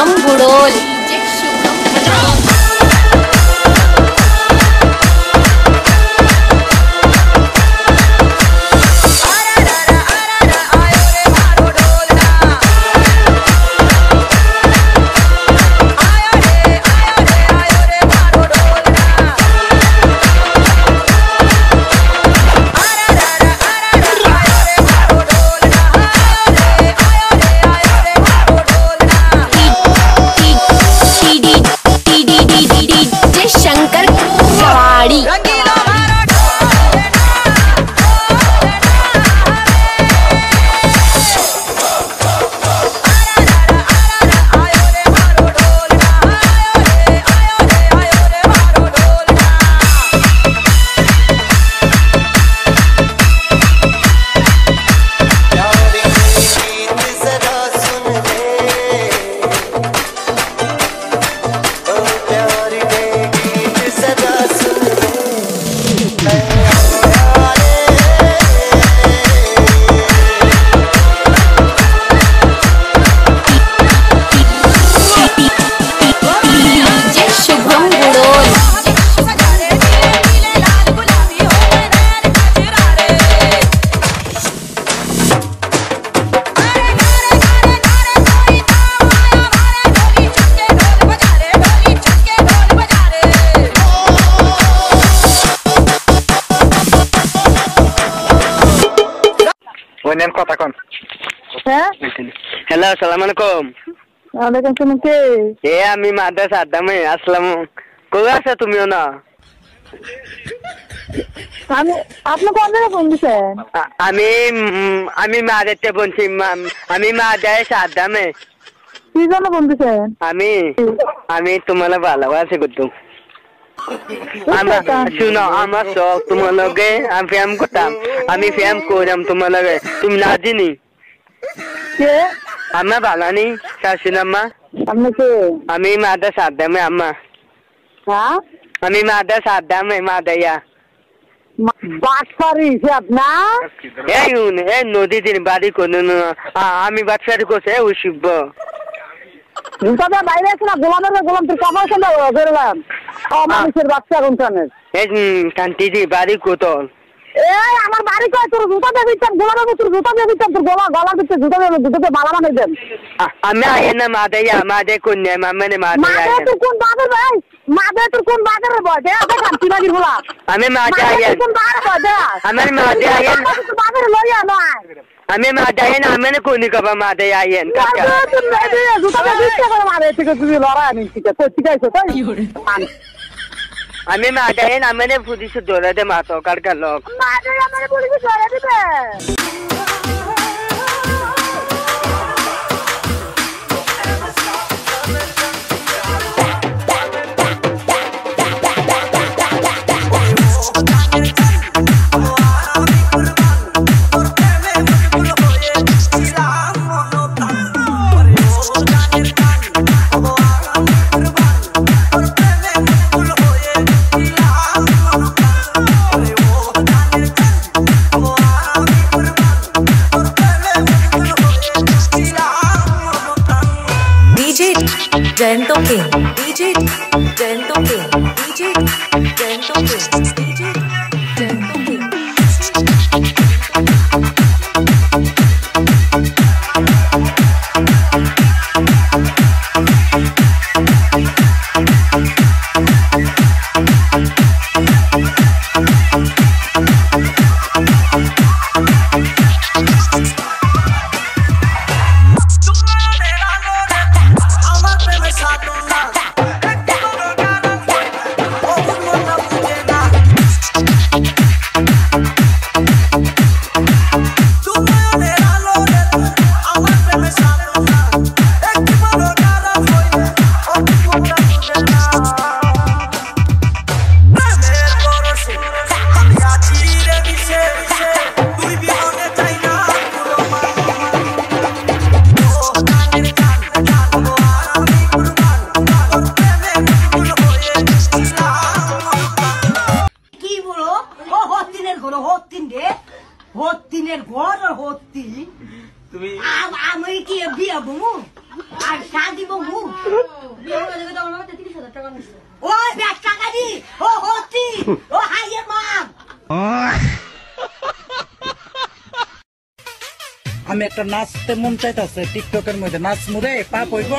Shubham गुड़ोल DJ Shubham কথা কোন হ্যাঁ হ্যালো আসসালামু আলাইকুম ওয়ালাইকুম আসসালাম কে আমি মাদ্রাসা আদামে আসলাম কই আছো তুমিও না আমি আপনি কোন জায়গায় ফোন দিছেন আমি মাদেরতে বলছি আমি মাদ্রাসা আদামে কি জন্য ফোন দিছেন আমি তোমার ভালোবাসি করতাম শুনো আমার শখ তোমার লগে আমি ফ্যাম করতাম আমি ফ্যাম করলাম তোমার লগে তুমি না চিনি কে আম্মা ভালো নি শাশুন আম্মা আপনি কে আমি মাদ্রাসা আদামে আম্মা হ্যাঁ আমি মাদ্রাসা আদামে মাদাইয়া বাটপারি হিসাব না এই নদী দিন বাড়ি কোন আমি বাটপারি করছে উশিব তবে বাইরে আছে না গোলাম তোর কাপড় সঙ্গে বেরোলাম মানুষের বাচ্চা কোনখানে এই কান্তিজি বাড়ি কোতল এই আমার বাড়ি কয় তোর জুতা দিয়ে দিতাম গোলাম তোর জুতা দিয়ে দিতাম তোর গলা দিতে জুতা দিয়ে জুতাতে মালা বানাই দেন আমি আইন না মাদাইয়া মাদে কন্যা মামনে মাদে তোর কোন বাগের ভাই মাদে তোর কোন বাগের বয় দে কান্তি বাগির বলা আমি মাদে আইন কোন বাগের বয় দে আমার মাদে আইন বাগের লইয়া না আমি মাদে আইন আমি কোনি কবা মাদে আইন কাকা জুতা দিয়ে দিতে করে মাদে থেকে তুই লড়া আনি ঠিক আছে ঠিক আছে তাই আমি মাদে আইন আমি পুলিশ ধরে দে মাতো কারকা লোক মাদে আমারে পুলিশ ধরে দিবে Gento King, DJ Gento King, DJ Gento King, DJ Gento King. আমি কি বিয়া বমু আর শাদি বহু ও ব্যবসা করি ও হতি ও হাইয়ে মাম আমি একটা নাচতে মন চাইতেছে টিকটকের মধ্যে নাচ মুরে পা পইব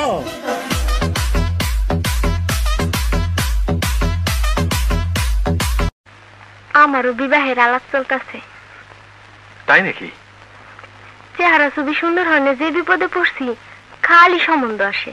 আমারও বিবাহের আলাপ চলতেছে। তাই নাকি? চেহারা ছবি সুন্দর হয় না, যে বিপদে পড়ছি খালি সম্বন্ধ আসে।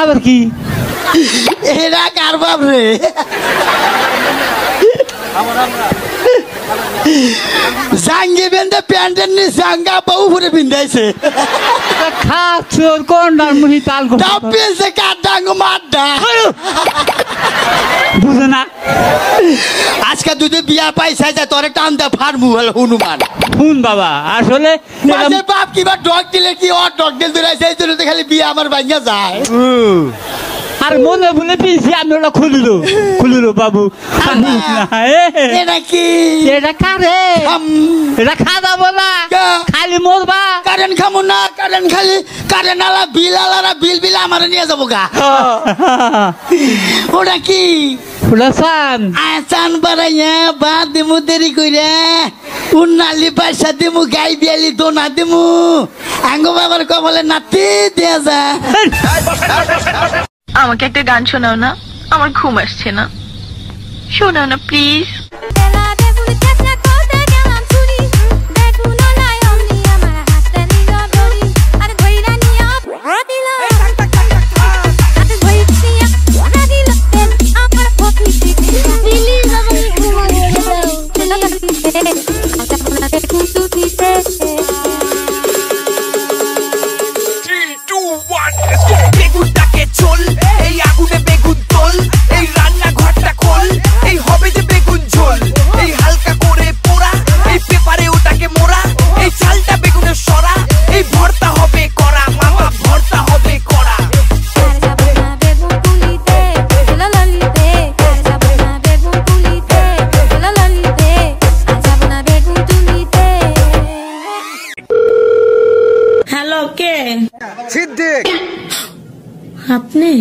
আবার কি এরা কার বাপ রে জাঙ্গি বেঁধে প্যান্টের নিচে জাঙ্গা বউ ভরে বিন্ধাইছে খাচ্ছর কোনটার মুহি তাল ডাপিয়েছে কার ডাঙ্গ মারডা বুঝে না আজকে দুধে বিয়া পাইছে যা তোরে টানতে ফারমু হল হনুমান শুন বাবা আসলে মাঝে বাপ কিবা ডগ দিলে কি ও ডগ দিল দূরাইছে এই জন্য খালি বিয়া আমার ভাঙা যায় আর মনে ভুলে পিছি আমি ওটা খুলিলো বাবু এটা কি এটা কারে এটা খাওয়া বলা খালি মরবা কারেন্ট খামু না কারেন্ট খালি কারেন্ট আলা বিল আলারা বিল বিল আমার নিয়ে যাবো গা ওটা কি ওটা চান চান বাড়াইয়া বা দিমু দেরি কইরা উন্নালি পয়সা দিমু গাই বিয়ালি দোনা দিমু আঙ্গো বাবার কবলে নাতি দেয়া যা আমাকে একটা গান শোনাও না, আমার ঘুম আসছে না, শোনাও না প্লিজ। আপনি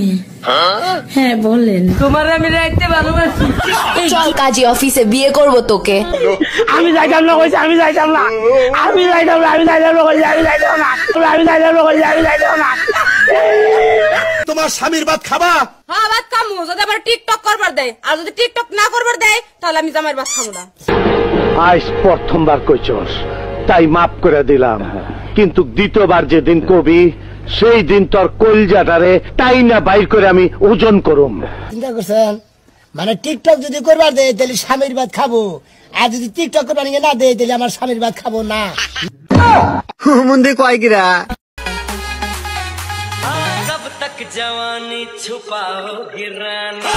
হ্যাঁ বলেন তোমার আমি রাখতে ভালোবাসি চল কাজী অফিসে বিয়ে করব তোকে আমি যাইতাম না কইছি আমি যাইতাম না আমি যাইতাম না আমি যাইতাম না কইছি আমি যাইতাম না আমি যাইতাম না কইছি আমি যাইতাম না তোমার স্বামীর ভাত খাবা হ্যাঁ ভাত খামু যদি আবার টিকটক করবার দেয় আর যদি টিকটক না করবার দেয় তাহলে আমি জামাইয়ের ভাত খাবো না আজ প্রথমবার কইছস তাই মাফ করে দিলাম কিন্তু দ্বিতীয়বার যেদিন কবি সেই দিন তোর কলজাটারে তাই না বাইর করে আমি ওজন করুম চিন্তা করছেন মানে টিকটক যদি করবার দেয় তাহলে স্বামীর ভাত খাবো আর যদি টিকটক করবার না দেয় তাহলে আমার স্বামীর ভাত খাবো না মন্দির কয় গিরা कब तक जवानी छुपाओ गिराना